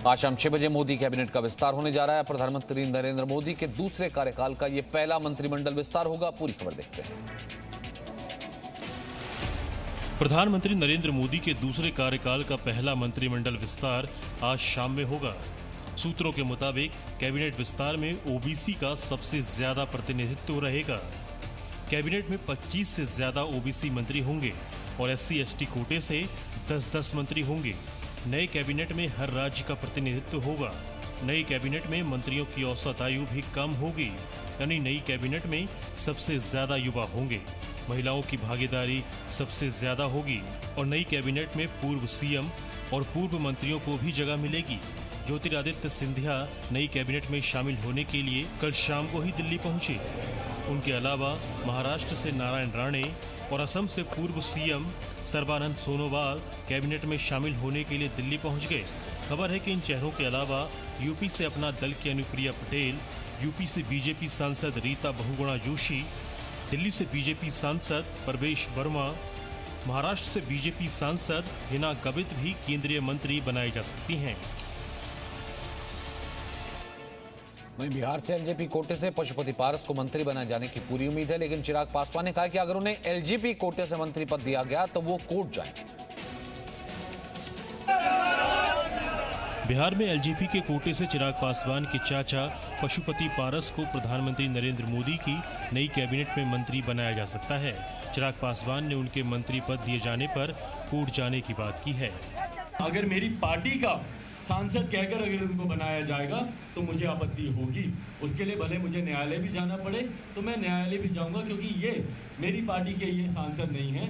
आज शाम 6 बजे मोदी कैबिनेट का विस्तार होने जा रहा है। प्रधानमंत्री नरेंद्र मोदी के दूसरे कार्यकाल का यह पहला मंत्रिमंडल विस्तार होगा। पूरी खबर देखते हैं। प्रधानमंत्री नरेंद्र मोदी के दूसरे कार्यकाल का पहला मंत्रिमंडल विस्तार आज शाम में होगा। सूत्रों के मुताबिक कैबिनेट विस्तार में ओबीसी का सबसे ज्यादा प्रतिनिधित्व रहेगा। कैबिनेट में 25 से ज्यादा ओबीसी मंत्री होंगे और एससी/एसटी कोटे से 10-10 मंत्री होंगे। नए कैबिनेट में हर राज्य का प्रतिनिधित्व होगा। नई कैबिनेट में मंत्रियों की औसत आयु भी कम होगी, यानी नई कैबिनेट में सबसे ज्यादा युवा होंगे। महिलाओं की भागीदारी सबसे ज्यादा होगी और नई कैबिनेट में पूर्व सीएम और पूर्व मंत्रियों को भी जगह मिलेगी। ज्योतिरादित्य सिंधिया नई कैबिनेट में शामिल होने के लिए कल शाम को ही दिल्ली पहुंचे। उनके अलावा महाराष्ट्र से नारायण राणे और असम से पूर्व सीएम सर्बानंद सोनोवाल कैबिनेट में शामिल होने के लिए दिल्ली पहुंच गए। खबर है कि इन चेहरों के अलावा यूपी से अपना दल की अनुप्रिया पटेल, यूपी से बीजेपी सांसद रीता बहुगुणा जोशी, दिल्ली से बीजेपी सांसद परवेश वर्मा, महाराष्ट्र से बीजेपी सांसद हिना गावित भी केंद्रीय मंत्री बनाई जा सकती हैं। वहीं बिहार से एलजेपी कोटे से पशुपति पारस को मंत्री बनाए जाने की पूरी उम्मीद है, लेकिन चिराग पासवान ने कहा कि अगर उन्हें एलजेपी कोटे से मंत्री पद दिया गया तो वो कोर्ट जाएंगे। बिहार में एलजेपी के कोटे से चिराग पासवान के चाचा पशुपति पारस को प्रधानमंत्री नरेंद्र मोदी की नई कैबिनेट में मंत्री बनाया जा सकता है। चिराग पासवान ने उनके मंत्री पद दिए जाने पर कोर्ट जाने की बात की है। अगर मेरी पार्टी का सांसद कहकर अगर उनको बनाया जाएगा तो मुझे आपत्ति होगी। उसके लिए भले मुझे न्यायालय भी जाना पड़े तो मैं न्यायालय भी जाऊंगा, क्योंकि ये मेरी पार्टी के ये सांसद नहीं है।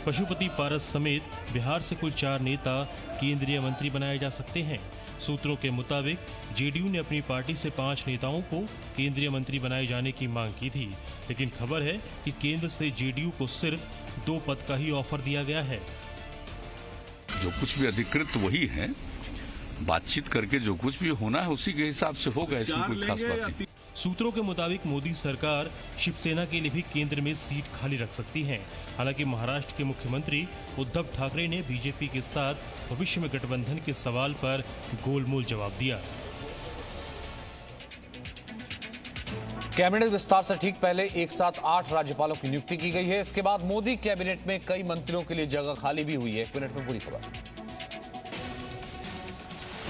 पशुपति पारस समेत बिहार से कुल 4 नेता केंद्रीय मंत्री बनाए जा सकते हैं। सूत्रों के मुताबिक जेडीयू ने अपनी पार्टी से 5 नेताओं को केंद्रीय मंत्री बनाए जाने की मांग की थी, लेकिन खबर है कि केंद्र से जेडीयू को सिर्फ 2 पद का ही ऑफर दिया गया है। जो कुछ भी अधिकृत वही है, बातचीत करके जो कुछ भी होना है उसी के हिसाब से होगा, इसमें कोई खास बात नहीं। सूत्रों के मुताबिक मोदी सरकार शिवसेना के लिए भी केंद्र में सीट खाली रख सकती है। हालांकि महाराष्ट्र के मुख्यमंत्री उद्धव ठाकरे ने बीजेपी के साथ भविष्य में गठबंधन के सवाल पर गोलमोल जवाब दिया। कैबिनेट विस्तार से ठीक पहले एक साथ 8 राज्यपालों की नियुक्ति की गई है। इसके बाद मोदी कैबिनेट में कई मंत्रियों के लिए जगह खाली भी हुई है। 1 मिनट में पूरी खबर।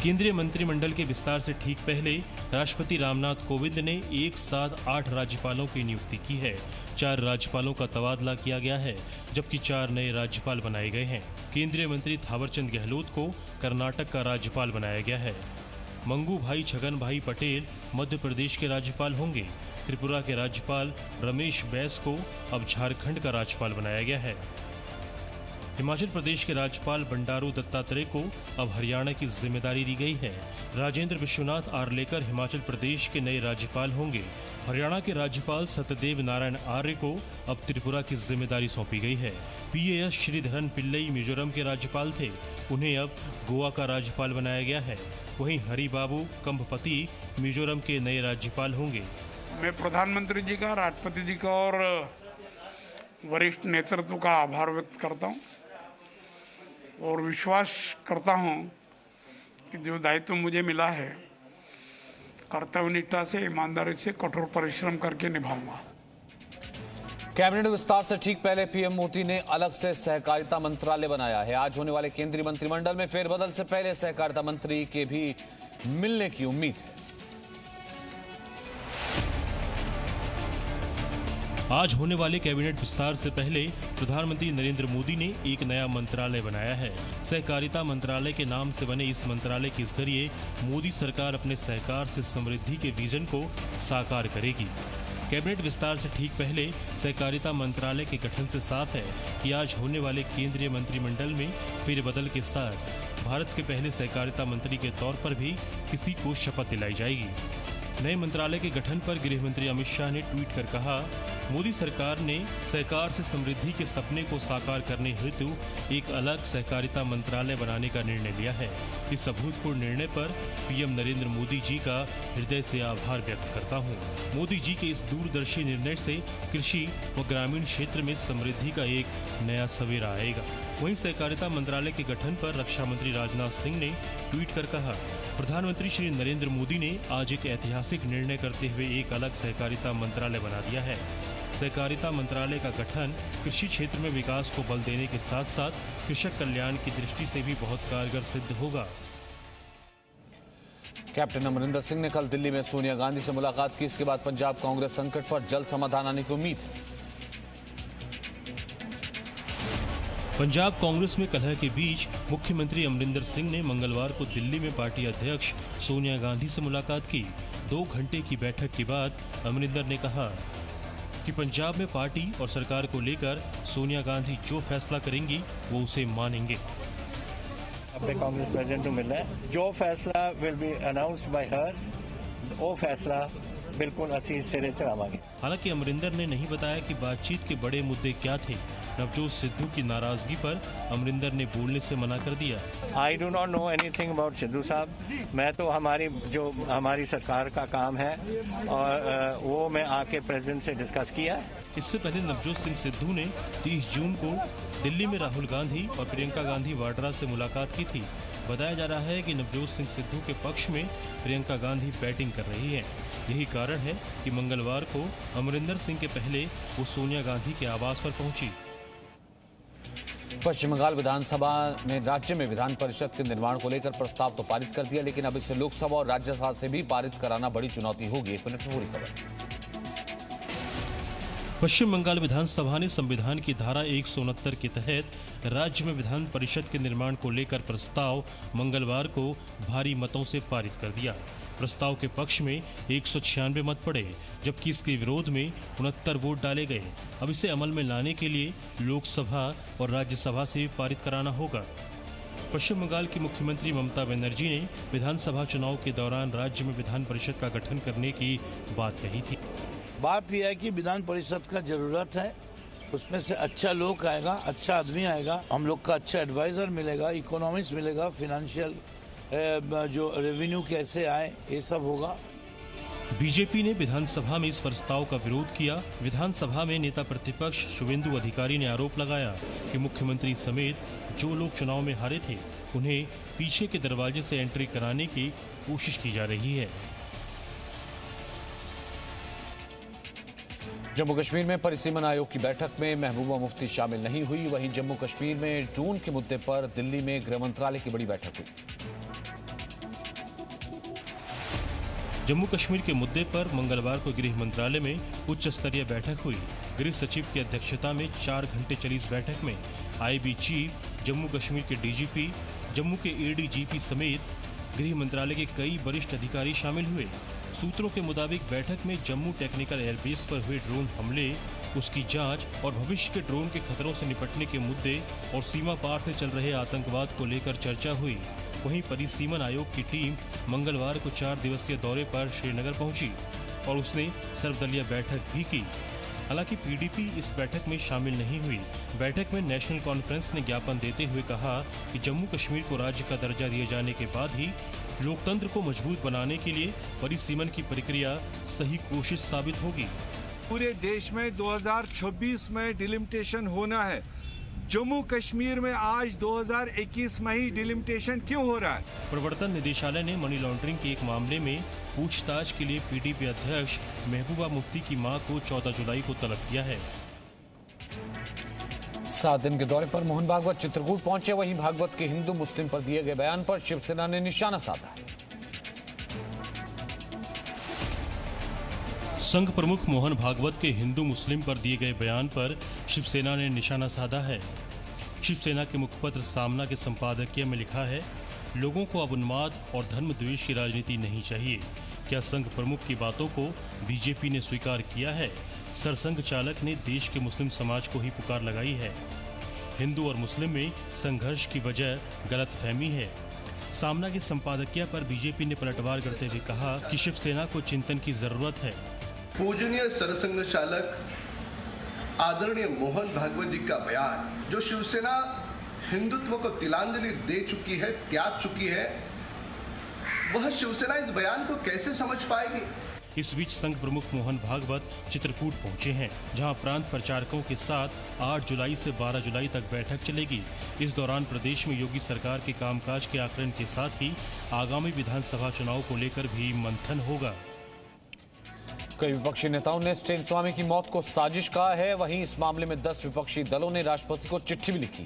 केंद्रीय मंत्रिमंडल के विस्तार से ठीक पहले राष्ट्रपति रामनाथ कोविंद ने एक साथ 8 राज्यपालों की नियुक्ति की है। 4 राज्यपालों का तबादला किया गया है, जबकि 4 नए राज्यपाल बनाए गए हैं। केंद्रीय मंत्री थावरचंद गहलोत को कर्नाटक का राज्यपाल बनाया गया है। मंगू भाई छगन भाई पटेल मध्य प्रदेश के राज्यपाल होंगे। त्रिपुरा के राज्यपाल रमेश बैस को अब झारखंड का राज्यपाल बनाया गया है। हिमाचल प्रदेश के राज्यपाल बंडारू दत्तात्रेय को अब हरियाणा की जिम्मेदारी दी गई है। राजेंद्र विश्वनाथ आर्लेकर हिमाचल प्रदेश के नए राज्यपाल होंगे। हरियाणा के राज्यपाल सत्यदेव नारायण आर्य को अब त्रिपुरा की जिम्मेदारी सौंपी गई है। पीएएस श्रीधरन पिल्लई मिजोरम के राज्यपाल थे, उन्हें अब गोवा का राज्यपाल बनाया गया है। वहीं हरिबाबू कंभपति मिजोरम के नए राज्यपाल होंगे। मैं प्रधानमंत्री जी का, राष्ट्रपति जी का और वरिष्ठ नेतृत्व का आभार व्यक्त करता हूँ और विश्वास करता हूँ कि जो दायित्व मुझे मिला है कर्तव्यनिष्ठा से, ईमानदारी से, कठोर परिश्रम करके निभाऊंगा। कैबिनेट विस्तार से ठीक पहले पीएम मोदी ने अलग से सहकारिता मंत्रालय बनाया है। आज होने वाले केंद्रीय मंत्रिमंडल में फेरबदल से पहले सहकारिता मंत्री के भी मिलने की उम्मीद है। आज होने वाले कैबिनेट विस्तार से पहले प्रधानमंत्री नरेंद्र मोदी ने एक नया मंत्रालय बनाया है। सहकारिता मंत्रालय के नाम से बने इस मंत्रालय के जरिए मोदी सरकार अपने सहकार से समृद्धि के विजन को साकार करेगी। कैबिनेट विस्तार से ठीक पहले सहकारिता मंत्रालय के गठन से साफ है कि आज होने वाले केंद्रीय मंत्रिमंडल में फेरबदल के साथ भारत के पहले सहकारिता मंत्री के तौर पर भी किसी को शपथ दिलाई जाएगी। नए मंत्रालय के गठन पर गृह मंत्री अमित शाह ने ट्वीट कर कहा, मोदी सरकार ने सहकार से समृद्धि के सपने को साकार करने हेतु एक अलग सहकारिता मंत्रालय बनाने का निर्णय लिया है। इस अभूतपूर्व निर्णय पर पीएम नरेंद्र मोदी जी का हृदय से आभार व्यक्त करता हूं। मोदी जी के इस दूरदर्शी निर्णय से कृषि व ग्रामीण क्षेत्र में समृद्धि का एक नया सवेरा आएगा। वहीं सहकारिता मंत्रालय के गठन पर रक्षा मंत्री राजनाथ सिंह ने ट्वीट कर कहा, प्रधानमंत्री श्री नरेंद्र मोदी ने आज एक ऐतिहासिक निर्णय करते हुए एक अलग सहकारिता मंत्रालय बना दिया है। सहकारिता मंत्रालय का गठन कृषि क्षेत्र में विकास को बल देने के साथ साथ कृषक कल्याण की दृष्टि से भी बहुत कारगर सिद्ध होगा। कैप्टन अमरिंदर सिंह ने कल दिल्ली में सोनिया गांधी से मुलाकात की। इसके बाद पंजाब कांग्रेस संकट पर जल्द समाधान आने की उम्मीद है। पंजाब कांग्रेस में कलह के बीच मुख्यमंत्री अमरिंदर सिंह ने मंगलवार को दिल्ली में पार्टी अध्यक्ष सोनिया गांधी से मुलाकात की। 2 घंटे की बैठक के बाद अमरिंदर ने कहा कि पंजाब में पार्टी और सरकार को लेकर सोनिया गांधी जो फैसला करेंगी वो उसे मानेंगे। अपने कांग्रेस प्रेसिडेंट को मिलना है, जो फैसला विल बी अनाउंस्ड बाय हर, वो फैसला बिल्कुल असी सिरे चढ़ावांगे। हालांकि अमरिंदर ने नहीं बताया कि बातचीत के बड़े मुद्दे क्या थे। नवजोत सिद्धू की नाराजगी पर अमरिंदर ने बोलने से मना कर दिया। I do not know anything about Sidhu साहब। मैं तो हमारी सरकार का काम है और वो मैं आके प्रेसिडेंट से डिस्कस किया है। इससे पहले नवजोत सिंह सिद्धू ने 30 जून को दिल्ली में राहुल गांधी और प्रियंका गांधी वाड्रा से मुलाकात की थी। बताया जा रहा है कि नवजोत सिंह सिद्धू के पक्ष में प्रियंका गांधी बैटिंग कर रही हैं। यही कारण है कि मंगलवार को अमरिंदर सिंह के पहले वो सोनिया गांधी के आवास पर पहुंची। पश्चिम बंगाल विधानसभा ने राज्य में विधान परिषद के निर्माण को लेकर प्रस्ताव तो पारित कर दिया, लेकिन अब इसे लोकसभा और राज्यसभा से भी पारित कराना बड़ी चुनौती होगी। 1 मिनट में पूरी खबर। पश्चिम बंगाल विधानसभा ने संविधान की धारा 169 के तहत राज्य में विधान परिषद के निर्माण को लेकर प्रस्ताव मंगलवार को भारी मतों से पारित कर दिया। प्रस्ताव के पक्ष में 196 मत पड़े, जबकि इसके विरोध में 69 वोट डाले गए। अब इसे अमल में लाने के लिए लोकसभा और राज्यसभा से भी पारित कराना होगा। पश्चिम बंगाल की मुख्यमंत्री ममता बनर्जी ने विधानसभा चुनाव के दौरान राज्य में विधान परिषद का गठन करने की बात कही थी। बात यह है कि विधान परिषद का जरूरत है, उसमें से अच्छा लोग आएगा, अच्छा आदमी आएगा, हम लोग का अच्छा एडवाइजर मिलेगा, इकोनॉमिक्स मिलेगा, फाइनेंशियल जो रेवेन्यू कैसे आए ये सब होगा। बीजेपी ने विधानसभा में इस प्रस्ताव का विरोध किया। विधानसभा में नेता प्रतिपक्ष शुवेंदु अधिकारी ने आरोप लगाया कि मुख्यमंत्री समेत जो लोग चुनाव में हारे थे उन्हें पीछे के दरवाजे से एंट्री कराने की कोशिश की जा रही है। जम्मू कश्मीर में परिसीमन आयोग की बैठक में महबूबा मुफ्ती शामिल नहीं हुई। वहीं जम्मू कश्मीर में ड्रोन के मुद्दे पर दिल्ली में गृह मंत्रालय की बड़ी बैठक हुई। जम्मू कश्मीर के मुद्दे पर मंगलवार को गृह मंत्रालय में उच्च स्तरीय बैठक हुई। गृह सचिव की अध्यक्षता में 4 घंटे चली इस बैठक में आईबी चीफ, जम्मू कश्मीर के डीजीपी, जम्मू के एडीजीपी समेत गृह मंत्रालय के कई वरिष्ठ अधिकारी शामिल हुए। सूत्रों के मुताबिक बैठक में जम्मू टेक्निकल एयरबेस पर हुए ड्रोन हमले, उसकी जांच और भविष्य के ड्रोन के खतरों से निपटने के मुद्दे और सीमा पार से चल रहे आतंकवाद को लेकर चर्चा हुई। वहीं परिसीमन आयोग की टीम मंगलवार को 4 दिवसीय दौरे पर श्रीनगर पहुंची और उसने सर्वदलीय बैठक भी की। हालांकि पीडीपी इस बैठक में शामिल नहीं हुई। बैठक में नेशनल कॉन्फ्रेंस ने ज्ञापन देते हुए कहा कि जम्मू कश्मीर को राज्य का दर्जा दिए जाने के बाद ही लोकतंत्र को मजबूत बनाने के लिए परिसीमन की प्रक्रिया सही कोशिश साबित होगी। पूरे देश में 2026 में डिलिमिटेशन होना है। जम्मू कश्मीर में आज 2021 में ही डिलिमिटेशन क्यों हो रहा है? प्रवर्तन निदेशालय ने मनी लॉन्ड्रिंग के एक मामले में पूछताछ के लिए पीडीपी अध्यक्ष महबूबा मुफ्ती की मां को 14 जुलाई को तलब किया है। 7 दिन के दौरे पर मोहन भागवत चित्रकूट पहुंचे। वहीं भागवत के हिंदू मुस्लिम पर दिए गए बयान पर शिवसेना ने निशाना साधा है। संघ प्रमुख मोहन भागवत के हिंदू मुस्लिम पर दिए गए बयान पर शिवसेना ने निशाना साधा है। शिवसेना के मुखपत्र सामना के संपादकीय में लिखा है, लोगों को अब उन्माद और धर्म द्वेष की राजनीति नहीं चाहिए। क्या संघ प्रमुख की बातों को बीजेपी ने स्वीकार किया है? सरसंघ चालक ने देश के मुस्लिम समाज को ही पुकार लगाई है। हिंदू और मुस्लिम में संघर्ष की वजह गलतफहमी है। सामना के संपादकीय पर बीजेपी ने पलटवार करते हुए कहा कि शिवसेना को चिंतन की जरूरत है। पूजनीय सरसंघ चालक आदरणीय मोहन भागवत जी का बयान, जो शिवसेना हिंदुत्व को तिलांजलि दे चुकी है, त्याग चुकी है, वह शिवसेना इस बयान को कैसे समझ पाएगी? इस बीच संघ प्रमुख मोहन भागवत चित्रकूट पहुंचे हैं, जहां प्रांत प्रचारकों के साथ 8 जुलाई से 12 जुलाई तक बैठक चलेगी। इस दौरान प्रदेश में योगी सरकार के कामकाज के आकलन के साथ ही आगामी विधानसभा चुनाव को लेकर भी मंथन होगा। कई विपक्षी नेताओं ने स्टेन स्वामी की मौत को साजिश कहा है। वहीं इस मामले में 10 विपक्षी दलों ने राष्ट्रपति को चिट्ठी भी लिखी।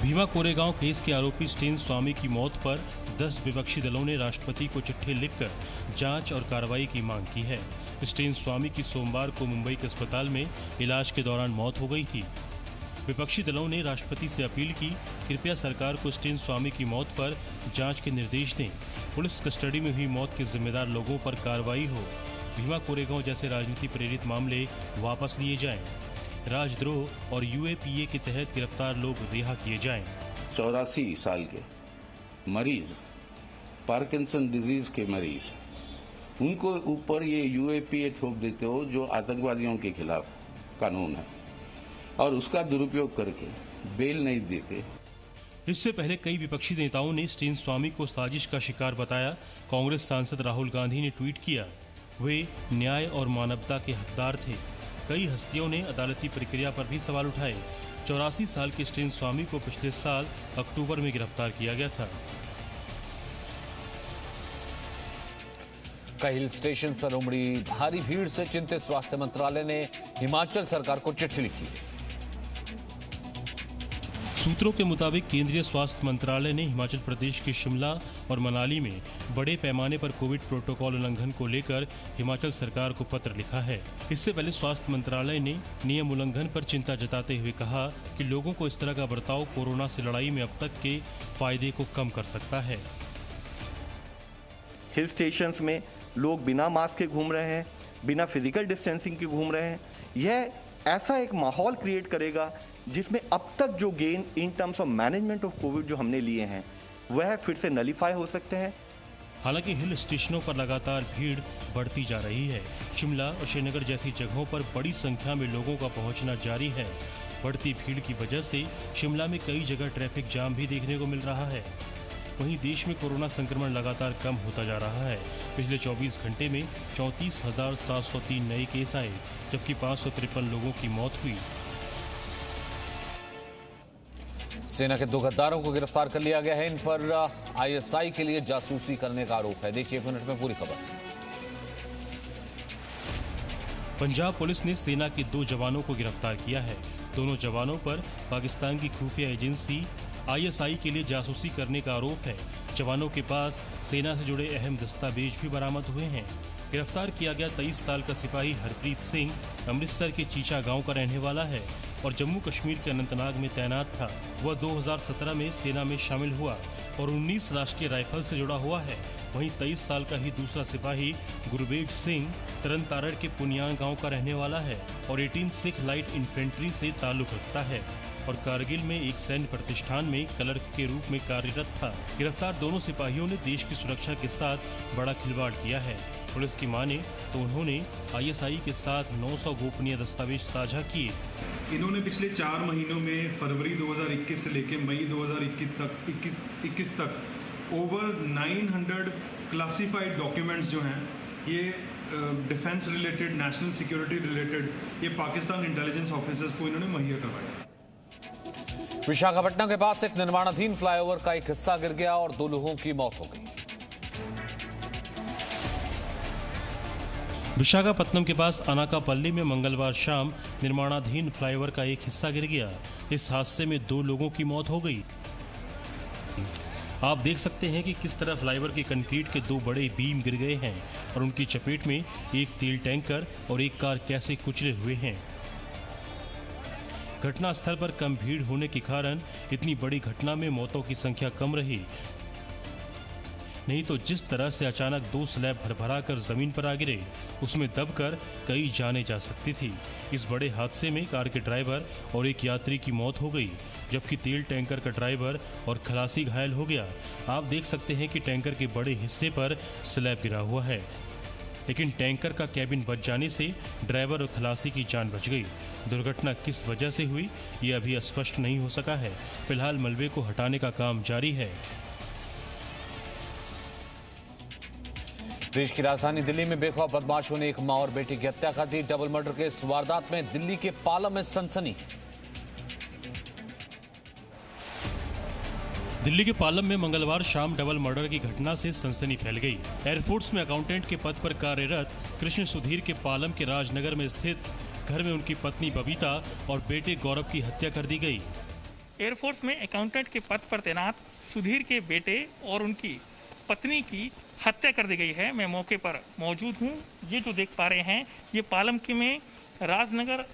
भीमा कोरेगांव केस के आरोपी स्टेन स्वामी की मौत पर 10 विपक्षी दलों ने राष्ट्रपति को चिट्ठी लिखकर जांच और कार्रवाई की मांग की है। स्टेन स्वामी की सोमवार को मुंबई के अस्पताल में इलाज के दौरान मौत हो गई थी। विपक्षी दलों ने राष्ट्रपति से अपील की, कृपया सरकार को स्टेन स्वामी की मौत पर जांच के निर्देश दें। पुलिस कस्टडी में हुई मौत के जिम्मेदार लोगों पर कार्रवाई हो। भीमा कोरेगांव जैसे राजनीति प्रेरित मामले वापस लिए जाएं। राजद्रोह और यूएपीए के तहत गिरफ्तार लोग रिहा किए जाएं। 84 साल के मरीज, पार्किंसन डिजीज के मरीज, उनको ऊपर ये यूएपीए थोप देते हो जो आतंकवादियों के खिलाफ कानून है, और उसका दुरुपयोग करके बेल नहीं देते। इससे पहले कई विपक्षी नेताओं ने स्टेन स्वामी को साजिश का शिकार बताया। कांग्रेस सांसद राहुल गांधी ने ट्वीट किया, वे न्याय और मानवता के हकदार थे। कई हस्तियों ने अदालती प्रक्रिया पर भी सवाल उठाए। 84 साल के स्टेन स्वामी को पिछले साल अक्टूबर में गिरफ्तार किया गया था। कई हिल स्टेशन पर उमड़ी भारी भीड़ से चिंतित स्वास्थ्य मंत्रालय ने हिमाचल सरकार को चिट्ठी लिखी। सूत्रों के मुताबिक केंद्रीय स्वास्थ्य मंत्रालय ने हिमाचल प्रदेश के शिमला और मनाली में बड़े पैमाने पर कोविड प्रोटोकॉल उल्लंघन को लेकर हिमाचल सरकार को पत्र लिखा है। इससे पहले स्वास्थ्य मंत्रालय ने नियम उल्लंघन पर चिंता जताते हुए कहा कि लोगों को इस तरह का बर्ताव कोरोना से लड़ाई में अब तक के फायदे को कम कर सकता है। हिल स्टेशंस में लोग बिना मास्क के घूम रहे हैं, बिना फिजिकल डिस्टेंसिंग के घूम रहे हैं। यह ऐसा एक माहौल क्रिएट करेगा जिसमें अब तक जो gain in terms of management of Covid जो हमने लिए हैं वह फिर से नलीफाई हो सकते हैं। हालांकि हिल स्टेशनों पर लगातार भीड़ बढ़ती जा रही है। शिमला और श्रीनगर जैसी जगहों पर बड़ी संख्या में लोगों का पहुंचना जारी है। बढ़ती भीड़ की वजह से शिमला में कई जगह ट्रैफिक जाम भी देखने को मिल रहा है। वहीं देश में कोरोना संक्रमण लगातार कम होता जा रहा है। पिछले 24 घंटे में 34,703 नए केस आए, जबकि 553 लोगों की मौत हुई। सेना के 2 गद्दारों को गिरफ्तार कर लिया गया है। इन पर आईएसआई के लिए जासूसी करने का आरोप है। देखिए 1 मिनट में पूरी खबर। पंजाब पुलिस ने सेना के 2 जवानों को गिरफ्तार किया है। दोनों जवानों पर पाकिस्तान की खुफिया एजेंसी आईएसआई के लिए जासूसी करने का आरोप है। जवानों के पास सेना से जुड़े अहम दस्तावेज भी बरामद हुए हैं। गिरफ्तार किया गया 23 साल का सिपाही हरप्रीत सिंह अमृतसर के चीचा गांव का रहने वाला है और जम्मू कश्मीर के अनंतनाग में तैनात था। वह 2017 में सेना में शामिल हुआ और 19 राष्ट्रीय राइफल से जुड़ा हुआ है। वहीं 23 साल का ही दूसरा सिपाही गुरबेज सिंह तरन तारण के पुनियान गांव का रहने वाला है और 18 सिख लाइट इन्फेंट्री से ताल्लुक रखता है और कारगिल में एक सैन्य प्रतिष्ठान में क्लर्क के रूप में कार्यरत था। गिरफ्तार दोनों सिपाहियों ने देश की सुरक्षा के साथ बड़ा खिलवाड़ किया है। पुलिस की माने तो उन्होंने आईएसआई के साथ 900 गोपनीय दस्तावेज साझा किए। इन्होंने पिछले 4 महीनों में फरवरी 2021 से लेकर मई 2021 तक ओवर 900 क्लासिफाइड डॉक्यूमेंट्स जो हैं ये defence related, national security related, ये पाकिस्तान इंटेलिजेंस ऑफिसर्स को इन्होंने मुहैया करवाया। विशाखापट्टनम के पास एक निर्माणाधीन फ्लाईओवर का एक हिस्सा गिर गया और 2 लोगों की मौत हो गई। विशाखापट्टनम के पास अनाकापल्ली में मंगलवार शाम निर्माणाधीन फ्लाईओवर का एक हिस्सा गिर गया। इस हादसे में 2 लोगों की मौत हो गई। आप देख सकते हैं कि किस तरह फ्लाईओवर के कंक्रीट के 2 बड़े बीम गिर गए हैं और उनकी चपेट में एक तेल टैंकर और एक कार कैसे कुचले हुए हैं। घटनास्थल पर कम भीड़ होने के कारण इतनी बड़ी घटना में मौतों की संख्या कम रही। नहीं तो जिस तरह से अचानक 2 स्लैब भरभरा कर जमीन पर आ गिरे, उसमें दबकर कई जाने जा सकती थी। इस बड़े हादसे में कार के ड्राइवर और एक यात्री की मौत हो गई, जबकि तेल टैंकर का ड्राइवर और खलासी घायल हो गया। आप देख सकते हैं कि टैंकर के बड़े हिस्से पर स्लैब गिरा हुआ है, लेकिन टैंकर का कैबिन बच जाने से ड्राइवर और खलासी की जान बच गई। दुर्घटना किस वजह से हुई ये अभी स्पष्ट नहीं हो सका है। फिलहाल मलबे को हटाने का काम जारी है। देश की राजधानी दिल्ली में बेखौफ बदमाशों ने एक मां और बेटी की हत्या कर दी। डबल मर्डर के इस वारदात में दिल्ली के पालम में सनसनी। दिल्ली के पालम में मंगलवार शाम डबल मर्डर की घटना से सनसनी फैल गई। एयरफोर्स में अकाउंटेंट के पद पर कार्यरत कृष्ण सुधीर के पालम के राजनगर में स्थित घर में उनकी पत्नी बबीता और बेटे गौरव की हत्या कर दी गई। एयरफोर्स में अकाउंटेंट के पद पर तैनात सुधीर के बेटे और उनकी पत्नी की हत्या कर दी गई है। मैं मौके पर मौजूद हूँ। ये जो देख पा रहे हैं ये पालम के में राजनगर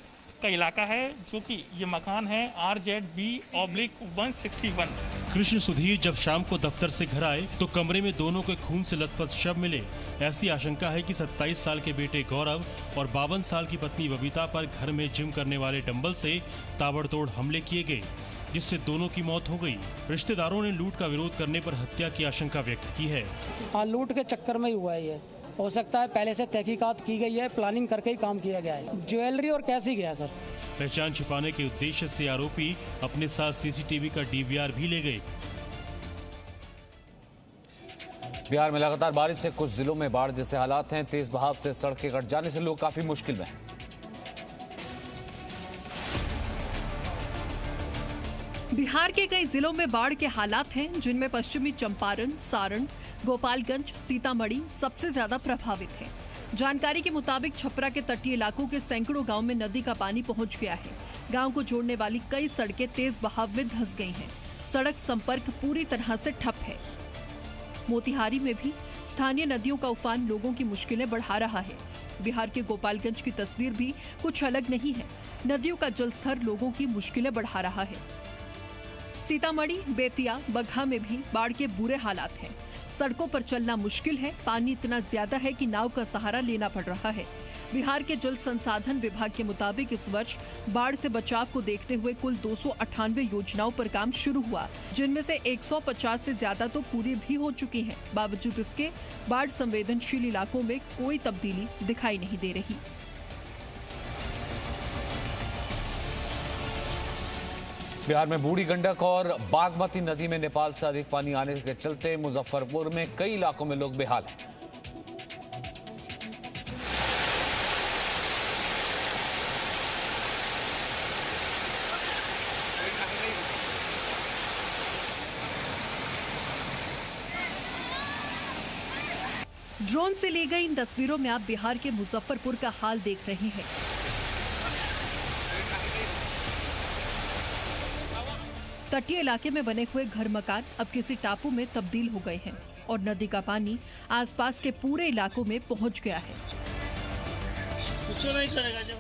का इलाका है, जो कि ये मकान है RZB/161। कृष्ण सुधीर जब शाम को दफ्तर से घर आए तो कमरे में दोनों के खून से लथपथ शव मिले। ऐसी आशंका है कि 27 साल के बेटे गौरव और 52 साल की पत्नी बबीता पर घर में जिम करने वाले डंबल से ताबड़तोड़ हमले किए गए, जिससे दोनों की मौत हो गई। रिश्तेदारों ने लूट का विरोध करने पर हत्या की आशंका व्यक्त की है। लूट के चक्कर में ही हुआ है ये। हो सकता है पहले से तहकीकात की गई है, प्लानिंग करके ही काम किया गया है। ज्वेलरी और कैश ही गया सर। पहचान छिपाने के उद्देश्य से आरोपी अपने साथ सीसीटीवी का DVR भी ले गए। बिहार में लगातार बारिश से कुछ जिलों में बाढ़ जैसे हालात हैं। तेज बहाव से सड़कें कट जाने से लोग काफी मुश्किल में हैं। बिहार के कई जिलों में बाढ़ के हालात हैं, जिनमें पश्चिमी चंपारण, सारण, गोपालगंज, सीतामढ़ी सबसे ज्यादा प्रभावित है। जानकारी के मुताबिक छपरा के तटीय इलाकों के सैकड़ों गांव में नदी का पानी पहुंच गया है। गांव को जोड़ने वाली कई सड़कें तेज बहाव में धंस गई हैं। सड़क संपर्क पूरी तरह से ठप है। मोतिहारी में भी स्थानीय नदियों का उफान लोगों की मुश्किलें बढ़ा रहा है। बिहार के गोपालगंज की तस्वीर भी कुछ अलग नहीं है। नदियों का जलस्तर लोगों की मुश्किलें बढ़ा रहा है। सीतामढ़ी, बेतिया, बगहा में भी बाढ़ के बुरे हालात हैं। सड़कों पर चलना मुश्किल है। पानी इतना ज्यादा है कि नाव का सहारा लेना पड़ रहा है। बिहार के जल संसाधन विभाग के मुताबिक इस वर्ष बाढ़ से बचाव को देखते हुए कुल 298 योजनाओं पर काम शुरू हुआ, जिनमें से 150 से ज्यादा तो पूरी भी हो चुकी हैं। बावजूद इसके बाढ़ संवेदनशील इलाकों में कोई तब्दीली दिखाई नहीं दे रही। बिहार में बूढ़ी गंडक और बागमती नदी में नेपाल से अधिक पानी आने के चलते मुजफ्फरपुर में कई इलाकों में लोग बेहाल हैं। ड्रोन से ली गई इन तस्वीरों में आप बिहार के मुजफ्फरपुर का हाल देख रहे हैं। तटीय इलाके में बने हुए घर मकान अब किसी टापू में तब्दील हो गए हैं और नदी का पानी आसपास के पूरे इलाकों में पहुंच गया है।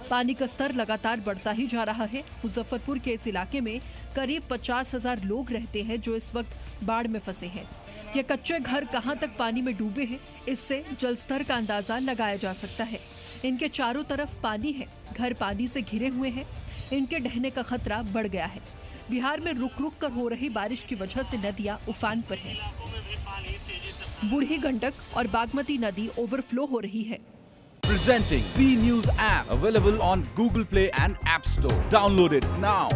पानी का स्तर लगातार बढ़ता ही जा रहा है। मुजफ्फरपुर के इस इलाके में करीब 50,000 लोग रहते हैं जो इस वक्त बाढ़ में फंसे हैं। ये कच्चे घर कहां तक पानी में डूबे हैं, इससे जलस्तर का अंदाजा लगाया जा सकता है। इनके चारों तरफ पानी है, घर पानी से घिरे हुए हैं, इनके ढहने का खतरा बढ़ गया है। बिहार में रुक रुक कर हो रही बारिश की वजह से नदियां उफान पर हैं। बूढ़ी गंडक और बागमती नदी ओवरफ्लो हो रही है। Presenting B News app available on Google Play and App Store. Download it now.